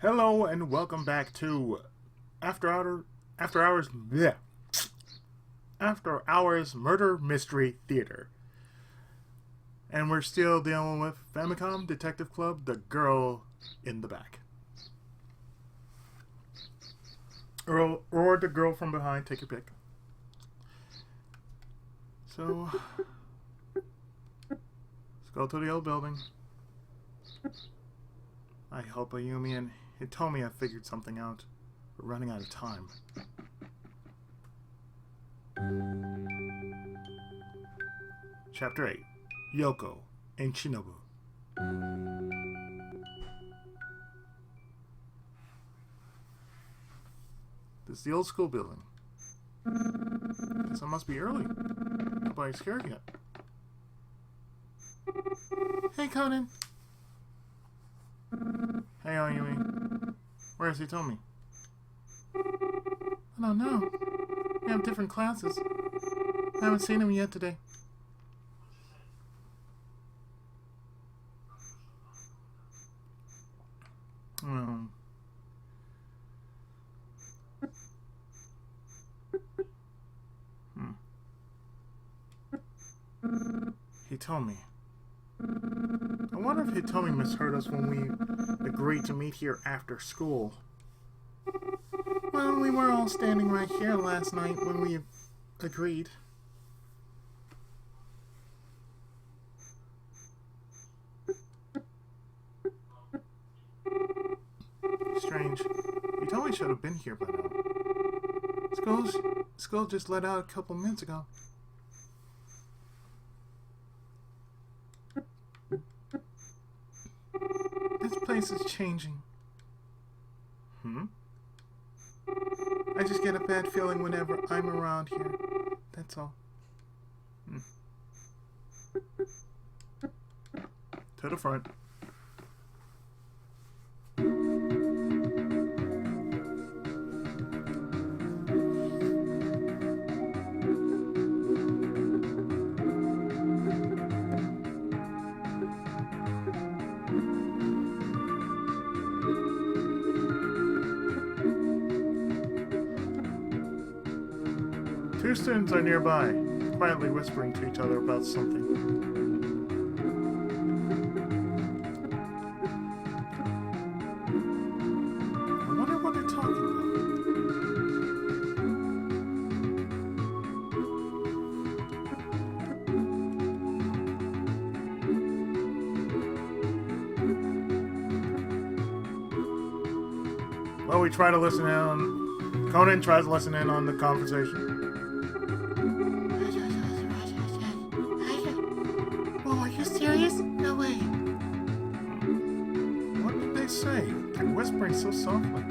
Hello and welcome back to After Hours bleh, After Hours Murder Mystery Theater. And we're still dealing with Famicom Detective Club, the girl in the back. Or the girl from behind, take your pick. So let's go to the old building. I hope Ayumi and Hitomi have figured something out. We're running out of time. Chapter 8. Yoko and Shinobu. This is the old school building. Guess I must be early. Nobody's here yet. Hey, Conan. Hey, Ayumi. Where's Hitomi? I don't know. We have different classes. I haven't seen him yet today. Hitomi. I wonder if Hitomi misheard us when we agreed to meet here after school. Well, we were all standing right here last night when we agreed. Strange. Hitomi should have been here by now. School just let out a couple minutes ago. This place is changing. I just get a bad feeling whenever I'm around here. That's all. To the front. Two students are nearby, quietly whispering to each other about something. I wonder what they're talking about. Well, we try to listen in on... Conan tries to listen in on the conversation. Whispering so softly.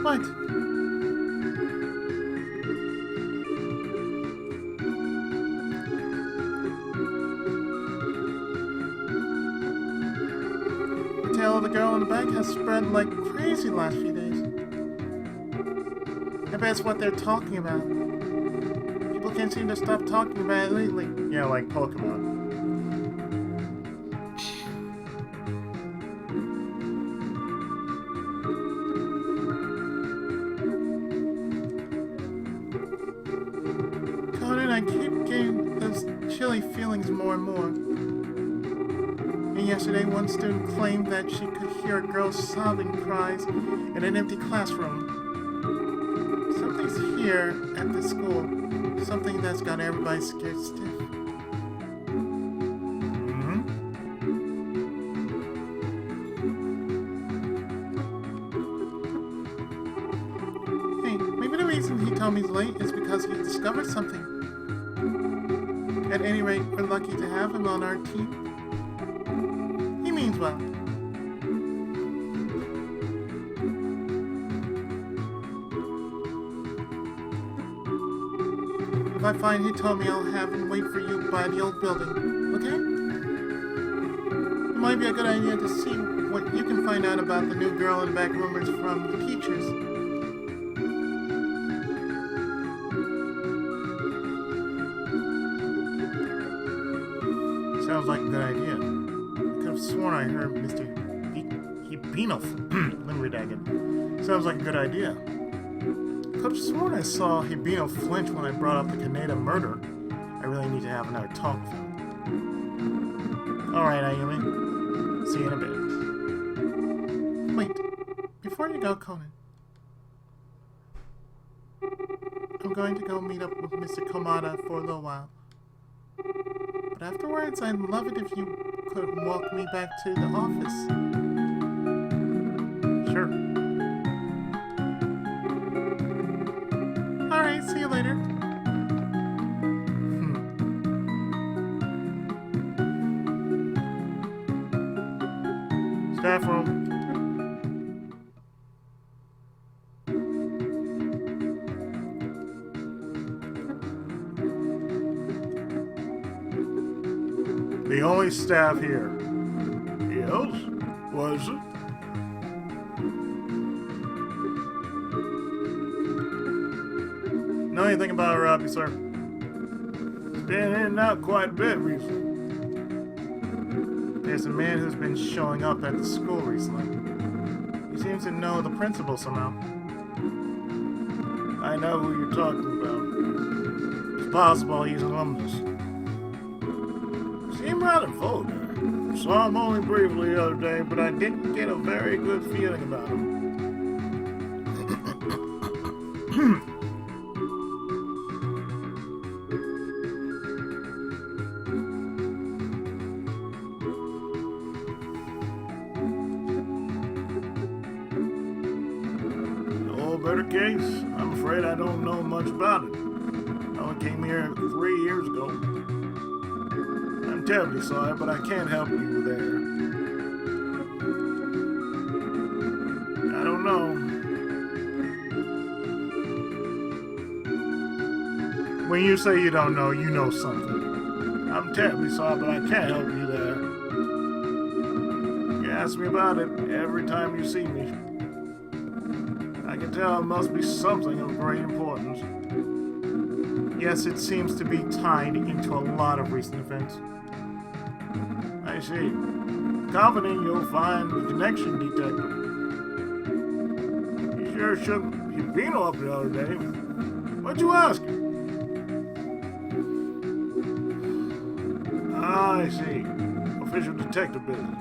What? The tale of the girl in the back has spread like crazy the last few days. I bet it's what they're talking about. People can't seem to stop talking about it lately. Yeah, like Pokemon. Conan, I keep getting those chilly feelings more and more. And yesterday, one student claimed that she could hear a girl sobbing cries in an empty classroom. Something's here at the school. Something that's got everybody scared stiff. Hey, maybe the reason Hitomi's late is because he discovered something. At any rate, we're lucky to have him on our team. He means well. If I find Hitomi, I'll have him wait for you by the old building, okay? It might be a good idea to see what you can find out about the new girl in the back rumors from the teachers. Sounds like a good idea. I could have sworn I heard Mr. Hibino. Let me read that again. Sounds like a good idea. I could have sworn I saw Hibino flinch when I brought up the Kaneda murder. I really need to have another talk with him. Alright, Ayumi. See you in a bit. Wait. Before you go, Conan. I'm going to go meet up with Mr. Komada for a little while. But afterwards, I'd love it if you could walk me back to the office. Sure. Alright, see you later. Staff room. The only staff here. Yes? What is it? Know anything about Robbie, sir? It's been in and out quite a bit recently. There's a man who's been showing up at the school recently. He seems to know the principal somehow. I know who you're talking about. It's possible he's an alumnus. Seemed rather vulgar. Saw him only briefly the other day, but I didn't get a very good feeling about him. Better case? I'm afraid I don't know much about it. I only came here 3 years ago. I'm terribly sorry, but I can't help you there. I don't know. When you say you don't know, you know something. I'm terribly sorry, but I can't help you there. You ask me about it every time you see me. I can tell it must be something of great importance. Yes, it seems to be tied into a lot of recent events. I see. Confident you'll find the connection detector. You sure shook Hibino up the other day. What'd you ask him? Ah, I see. Official detective business.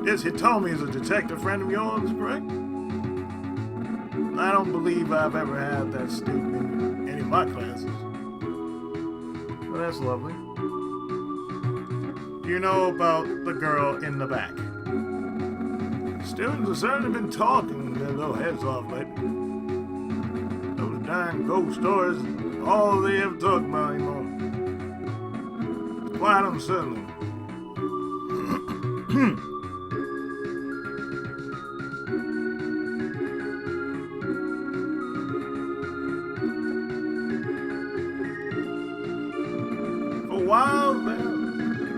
Yes, Hitomi is a detective friend of yours, correct? I don't believe I've ever had that student in any of my classes. Well, that's lovely. Do you know about the girl in the back? Students have certainly been talking their little heads off lately. Those darn ghost stories, all they ever talk about anymore. Quite unsettling.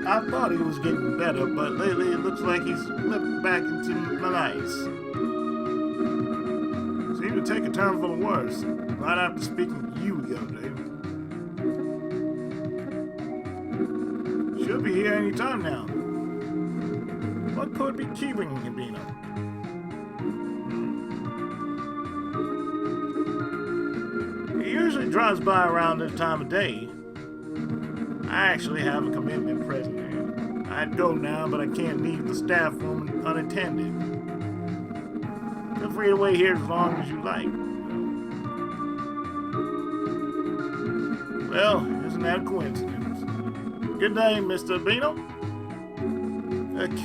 I thought he was getting better, but lately it looks like he's slipped back into malaise. Seemed to take a turn for the worse, right after speaking to you the other day. Should be here any time now. What could be keeping Hibino? He usually drives by around this time of day. I actually have a commitment present here. I'd go now, but I can't leave the staff room unattended. Feel free to wait here as long as you like. Well, isn't that a coincidence? Good day, Mr. Bino.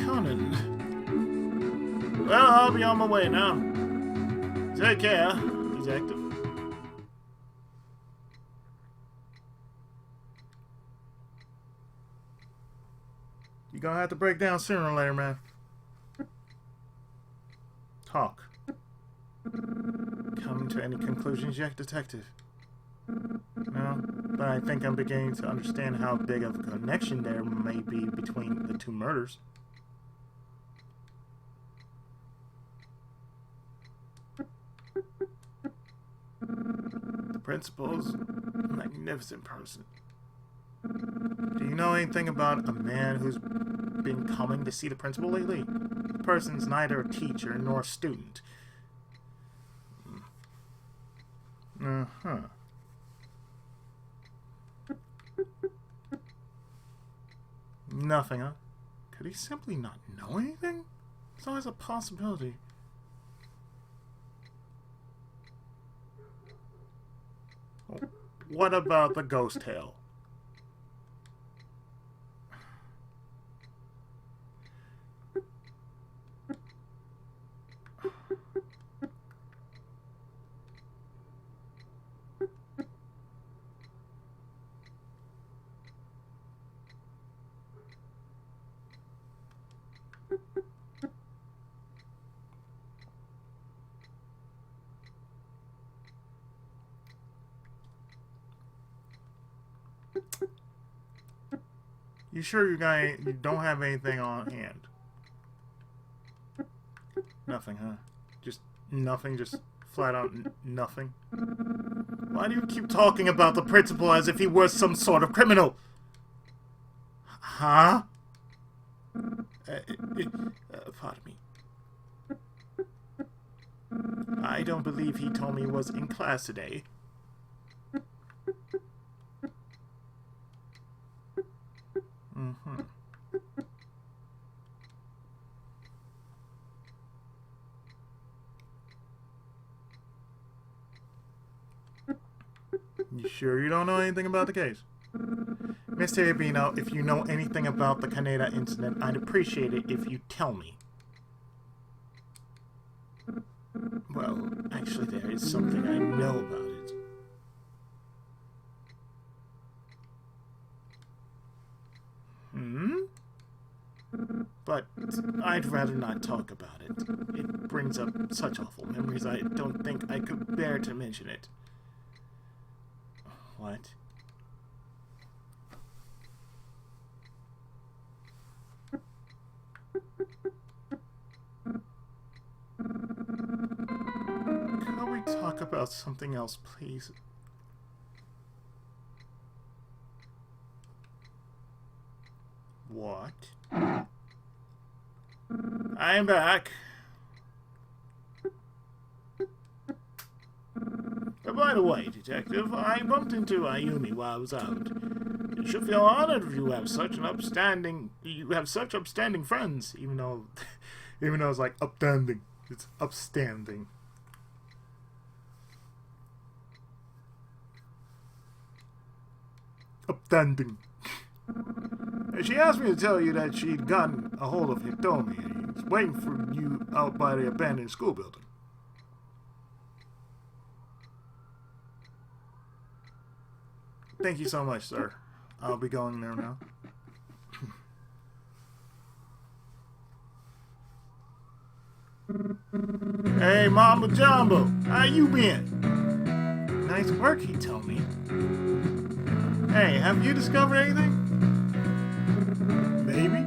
Conan. Well, I'll be on my way now. Take care, detective. You're gonna have to break down sooner or later, man. Talk. Come to any conclusions yet, detective? No, but I think I'm beginning to understand how big of a connection there may be between the two murders. principal's a magnificent person. Do you know anything about a man who's been coming to see the principal lately? The person's neither a teacher nor a student. Uh-huh. Nothing, huh? Could he simply not know anything? It's always a possibility. What about the ghost tale? You sure you don't have anything on hand? Nothing, huh? Just nothing, just flat out nothing? Why do you keep talking about the principal as if he was some sort of criminal? Huh? Pardon me. I don't believe he told me he was in class today. You sure you don't know anything about the case? Mr. Urbino, if you know anything about the Kaneda incident, I'd appreciate it if you tell me. Well, actually there is something I know about it. But I'd rather not talk about it. It brings up such awful memories I don't think I could bear to mention it. What? Can we talk about something else, please? What? I'm back. By the way, Detective, I bumped into Ayumi while I was out. You should feel honored if you have such upstanding friends, even though it's like upstanding. It's upstanding. Upstanding. She asked me to tell you that she'd gotten a hold of Hitomi and he's waiting for you out by the abandoned school building. Thank you so much, sir. I'll be going there now. Hey, Mama Jumbo, how you been? Nice work, he told me. Hey, have you discovered anything? Maybe?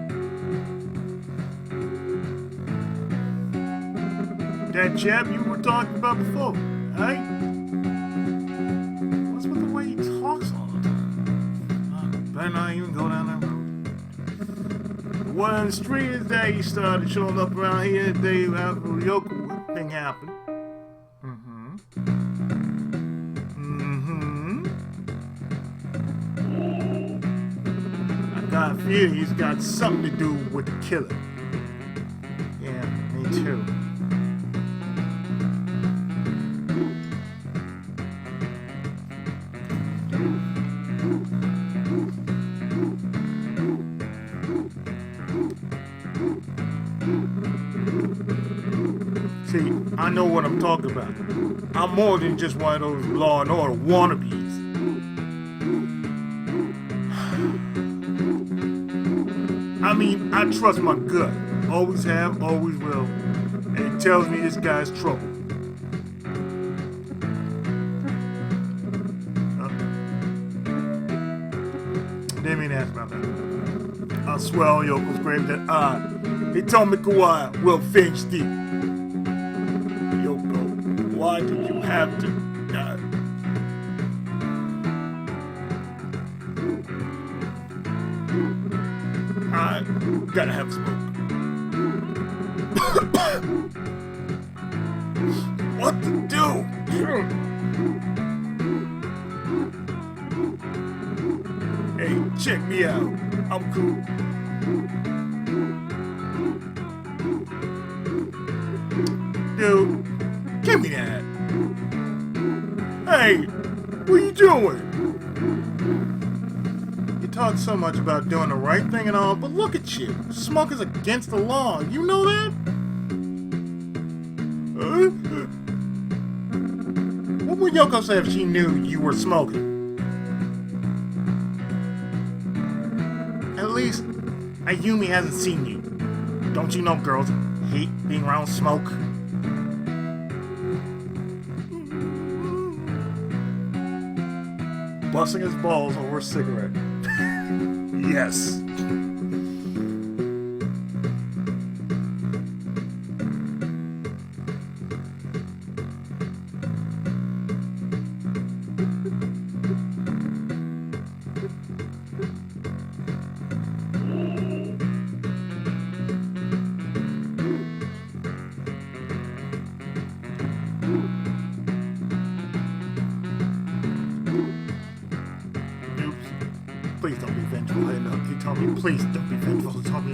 That chap you were talking about before, hey? What's with the way he talks all the time? Better not even go down that road. One of the streets that he started showing up around here the day after the Yoko thing happened. I feel he's got something to do with the killer. Yeah, me too. See, I know what I'm talking about. I'm more than just one of those Law and Order wannabes. I mean, I trust my gut. Always have, always will. And it tells me this guy's trouble. Didn't mean to ask about that. I swear on Yoko's grave that Hitomi Kawai will finish this. Yoko, why did you have to die? Gotta have smoke. What to do? Hey, check me out. I'm cool. Dude, give me that. Hey, what are you doing? You talk so much about doing the right thing and all, but look at you. Smoke is against the law. You know that? What would Yoko say if she knew you were smoking? At least, Ayumi hasn't seen you. Don't you know girls hate being around smoke? Busting his balls over a cigarette. Yes. Please don't be vengeful. He told me, please don't be vengeful. He told me,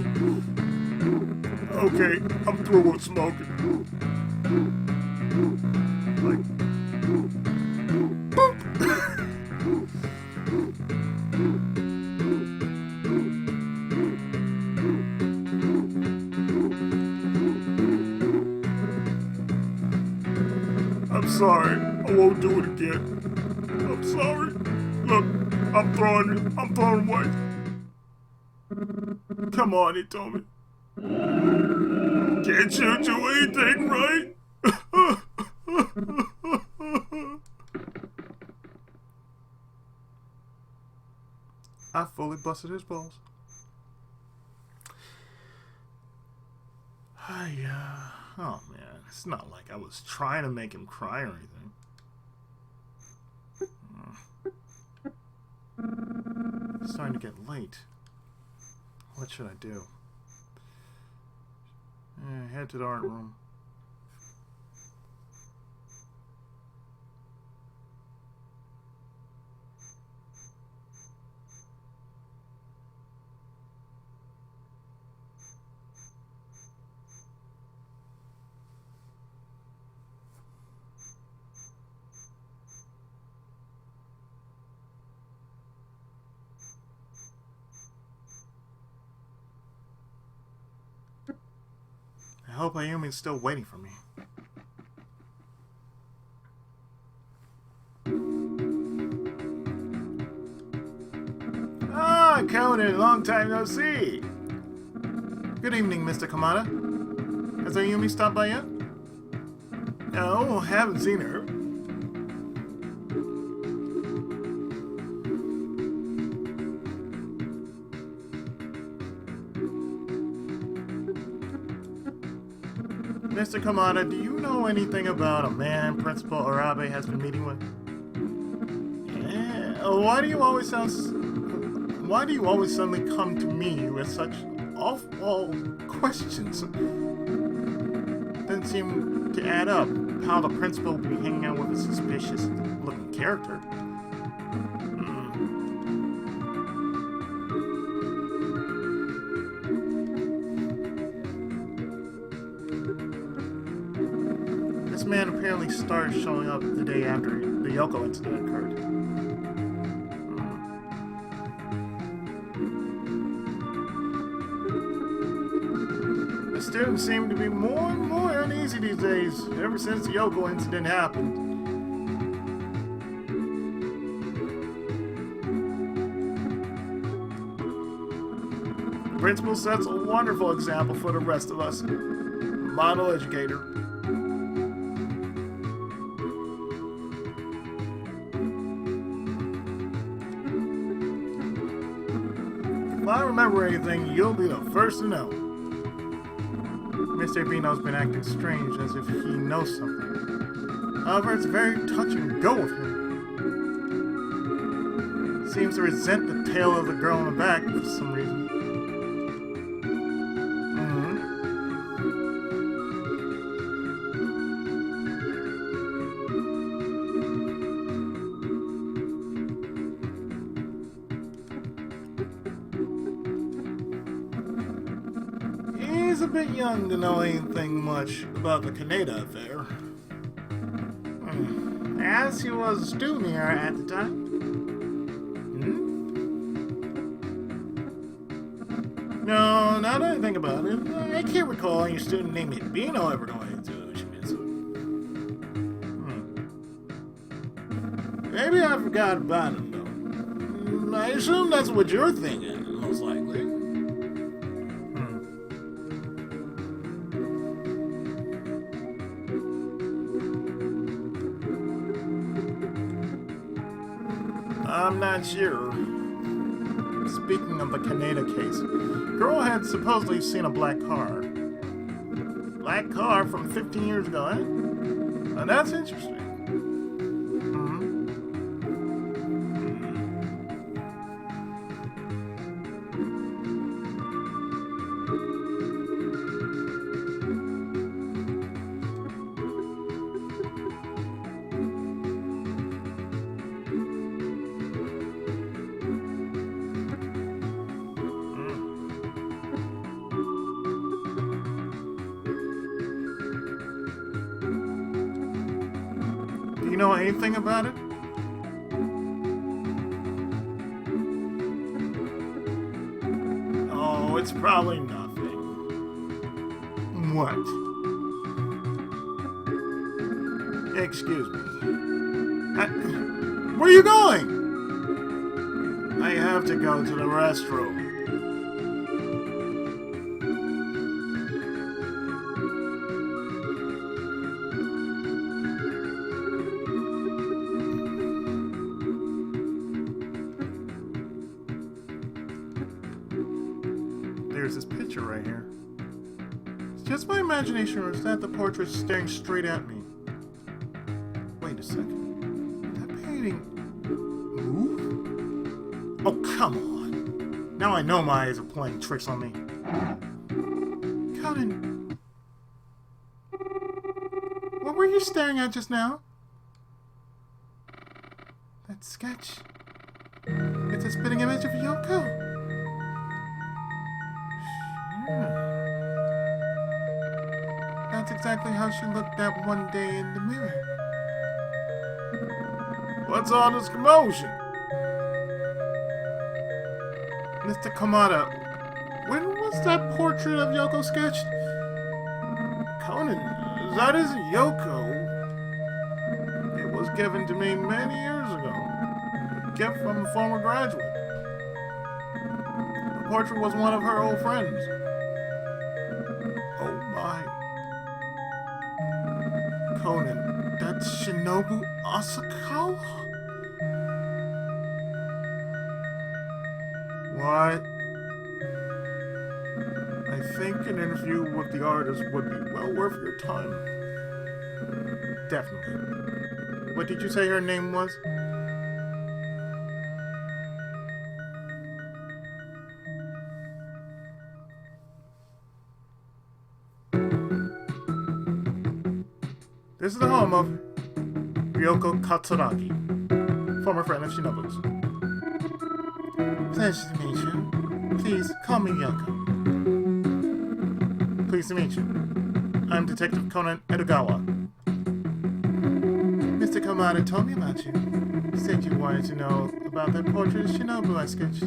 okay, I'm through with smoking. Like, boop. I'm sorry. I won't do it again. I'm sorry. Look. I'm throwing away. Come on, he told me. Can't you do anything right? I fully busted his balls. Oh man, it's not like I was trying to make him cry or anything. It's starting to get late. What should I do? Head to the art room. I hope Ayumi's still waiting for me. Ah, Conan, long time no see. Good evening, Mr. Kamada. Has Ayumi stopped by yet? No, haven't seen her. Mr. Kamada, do you know anything about a man Principal Arabe has been meeting with? Yeah. Why do you always suddenly come to me with such awful questions? Doesn't seem to add up. How the principal would be hanging out with a suspicious-looking character. This man apparently started showing up the day after the Yoko incident occurred. The students seem to be more and more uneasy these days, ever since the Yoko incident happened. The principal sets a wonderful example for the rest of us. Model educator. If I remember anything, you'll be the first to know. Mr. Bino's been acting strange, as if he knows something. However, it's very touch and go with him. Seems to resent the tale of the girl in the back for some reason. He's a bit young to know anything much about the Kaneda affair. As he was a student here at the time. No, now that I think about it, I can't recall any student named Ibino ever going to Shimizu. Maybe I forgot about him, though. I assume that's what you're thinking, most likely. I'm not sure. Speaking of the Kaneda case, girl had supposedly seen a black car. Black car from 15 years ago, eh? Now that's interesting. Do you know anything about it? Oh, it's probably nothing. What? Excuse me. Where are you going? I have to go to the restroom. There's this picture right here. It's just my imagination, or is that the portrait staring straight at me? Wait a second. That painting... Move? Oh, come on. Now I know my eyes are playing tricks on me. Conan. What were you staring at just now? That sketch. It's a spitting image of Yoko. That's exactly how she looked that one day in the mirror. What's all this commotion? Mr. Kamada, when was that portrait of Yoko sketched? Conan, that isn't Yoko. It was given to me many years ago. A gift from a former graduate. The portrait was one of her old friends. Oh my. Conan, that's Shinobu Asakawa? What? I think an interview with the artist would be well worth your time. Definitely. What did you say her name was? This is the home of Yoko Katsuragi, former friend of Shinobu's. Pleasure to meet you. Please call me Yoko. Pleased to meet you. I'm Detective Conan Edogawa. Mr. Kamada told me about you. He said you wanted to know about that portrait of Shinobu I sketched.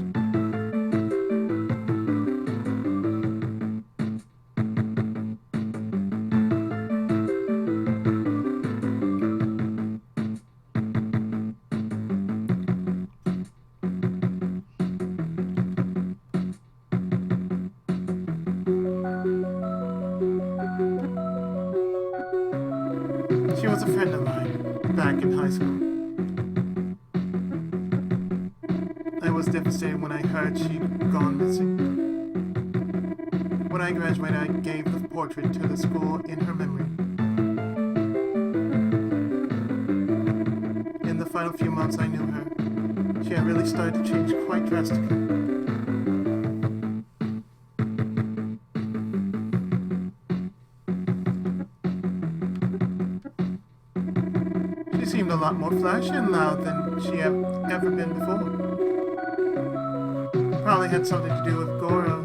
She was a friend of mine back in high school. I was devastated when I heard she'd gone missing. When I graduated, I gave the portrait to the school in her memory. In the final few months I knew her, she had really started to change quite drastically. She seemed a lot more flashy and loud than she had ever been before. Probably had something to do with Goro.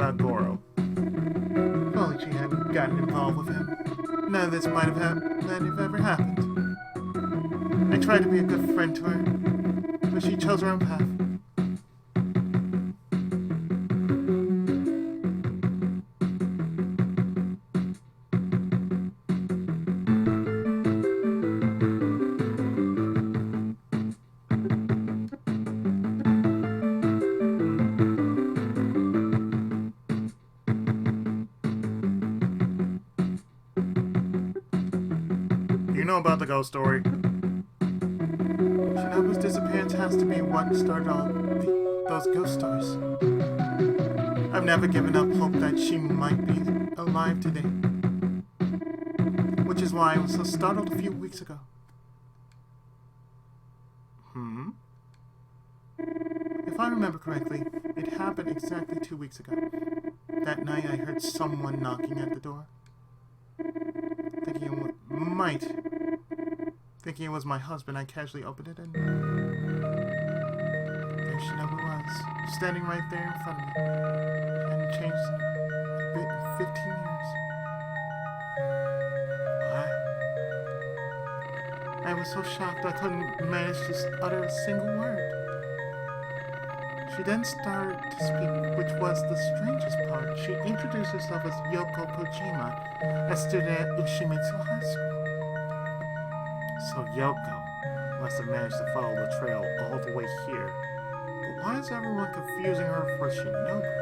about Goro. If only she hadn't gotten involved with him, none of this might have ever happened. I tried to be a good friend to her, but she chose her own path. You know about the ghost story. Shinobu's disappearance has to be what started all those ghost stories. I've never given up hope that she might be alive today. Which is why I was so startled a few weeks ago. If I remember correctly, it happened exactly 2 weeks ago. That night I heard someone knocking at the door. Thinking it was my husband, I casually opened it and there Shinobu was, standing right there in front of me. She hadn't changed a bit in 15 years. What? I was so shocked I couldn't manage to utter a single word. She then started to speak, which was the strangest part. She introduced herself as Yoko Kojima, a student at Ushimitsu High School. So Yoko must have managed to follow the trail all the way here. But why is everyone confusing her for Shinobu?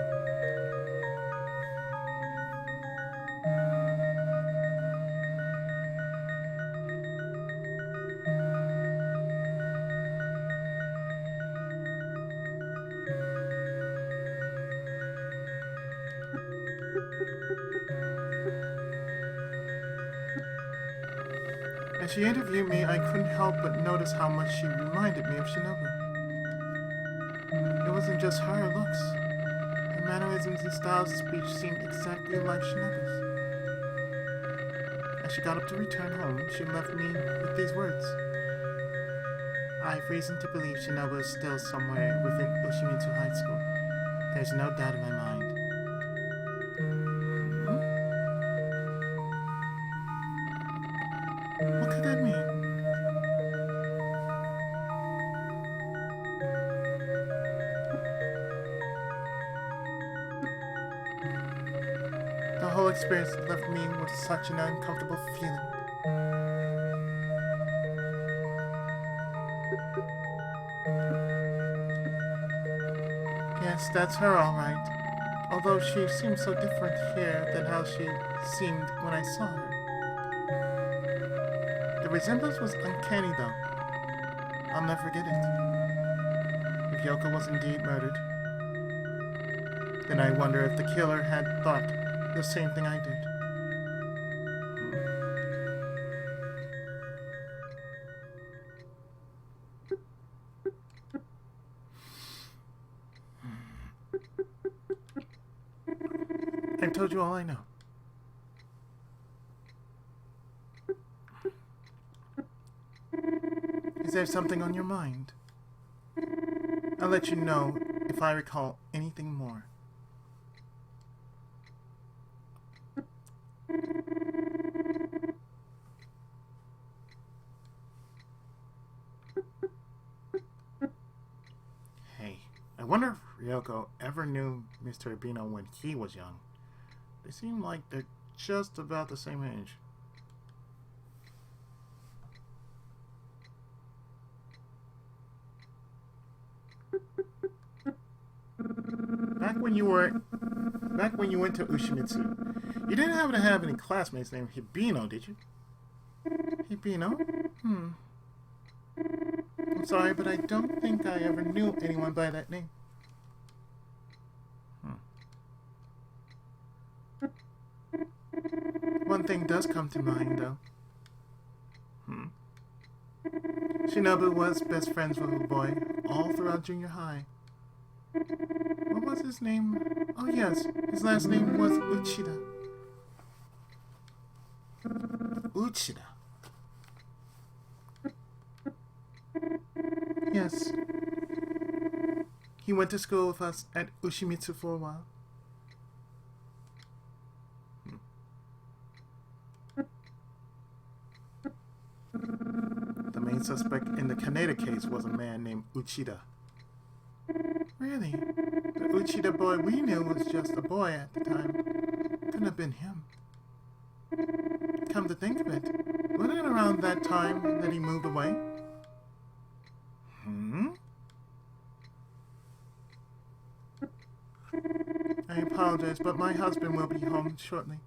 As she interviewed me, I couldn't help but notice how much she reminded me of Shinobu. It wasn't just her looks. Her mannerisms and styles of speech seemed exactly like Shinobu's. As she got up to return home, she left me with these words. I have reason to believe Shinobu is still somewhere within Ushimitsu High School. There's no doubt in my mind. What could that mean? The whole experience left me with such an uncomfortable feeling. Yes, that's her all right. Although she seems so different here than how she seemed when I saw her. The resemblance was uncanny, though. I'll never forget it. If Yoko was indeed murdered, then I wonder if the killer had thought the same thing I did. I've told you all I know. Is there something on your mind? I'll let you know if I recall anything more. Hey, I wonder if Yoko ever knew Mr. Urbino when he was young. They seem like they're just about the same age. Back when you went to Ushimitsu, you didn't happen to have any classmates named Hibino, did you? Hibino? I'm sorry, but I don't think I ever knew anyone by that name. One thing does come to mind, though. Shinobu was best friends with a boy all throughout junior high. What was his name? Oh yes, his last name was Uchida. Uchida. Yes. He went to school with us at Ushimitsu for a while. main suspect in the Kaneda case was a man named Uchida. Really? The Uchida boy we knew was just a boy at the time. Couldn't have been him. Come to think of it, wasn't it around that time that he moved away? I apologize, but my husband will be home shortly.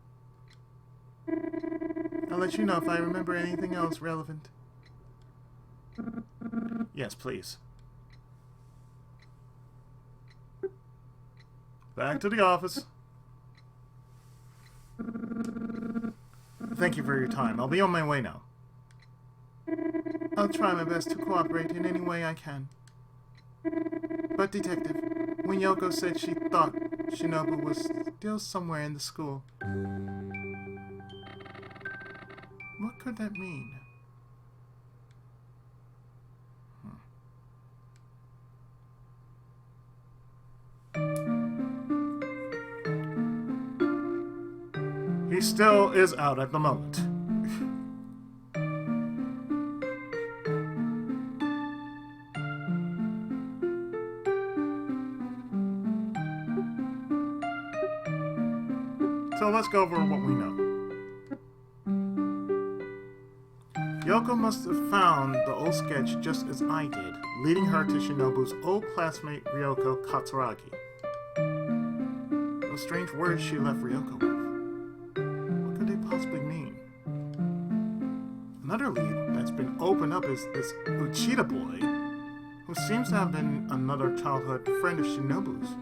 I'll let you know if I remember anything else relevant. Yes, please. Back to the office. Thank you for your time. I'll be on my way now. I'll try my best to cooperate in any way I can. But, Detective, when Yoko said she thought Shinobu was still somewhere in the school, what could that mean? He still is out at the moment. So let's go over what we know. Yoko must have found the old sketch just as I did, leading her to Shinobu's old classmate Ryoko Katsuragi. Those strange words she left Ryoko with. What could they possibly mean? Another lead that's been opened up is this Uchida boy, who seems to have been another childhood friend of Shinobu's.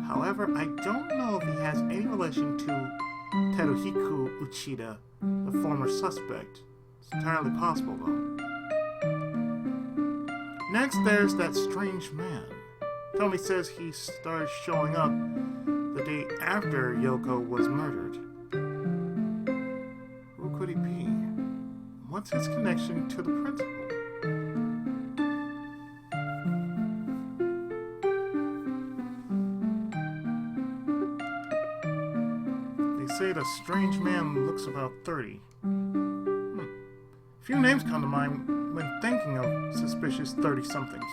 However, I don't know if he has any relation to Teruhiku Uchida, the former suspect. It's entirely possible, though. Next, there's that strange man. Tommy says he started showing up the day after Yoko was murdered. Who could he be? What's his connection to the principal? Say the strange man looks about 30. Few names come to mind when thinking of suspicious 30-somethings.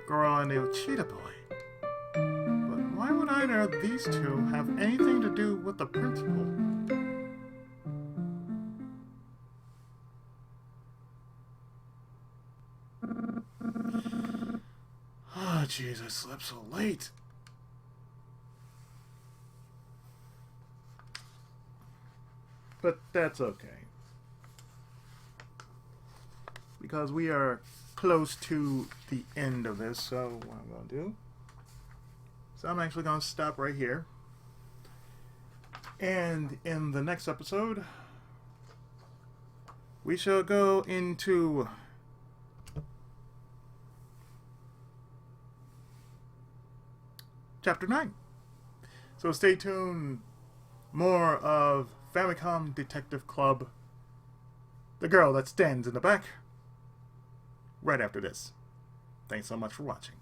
Girl and the Uchida boy. But why would either of these two have anything to do with the principal? Oh, jeez, I slept so late. But that's okay. Because we are close to the end of this, so what I'm going to do... So I'm actually going to stop right here. And in the next episode, we shall go into... Chapter 9. So stay tuned. More of Famicom Detective Club, The Girl That Stands in the Back, right after this. Thanks so much for watching.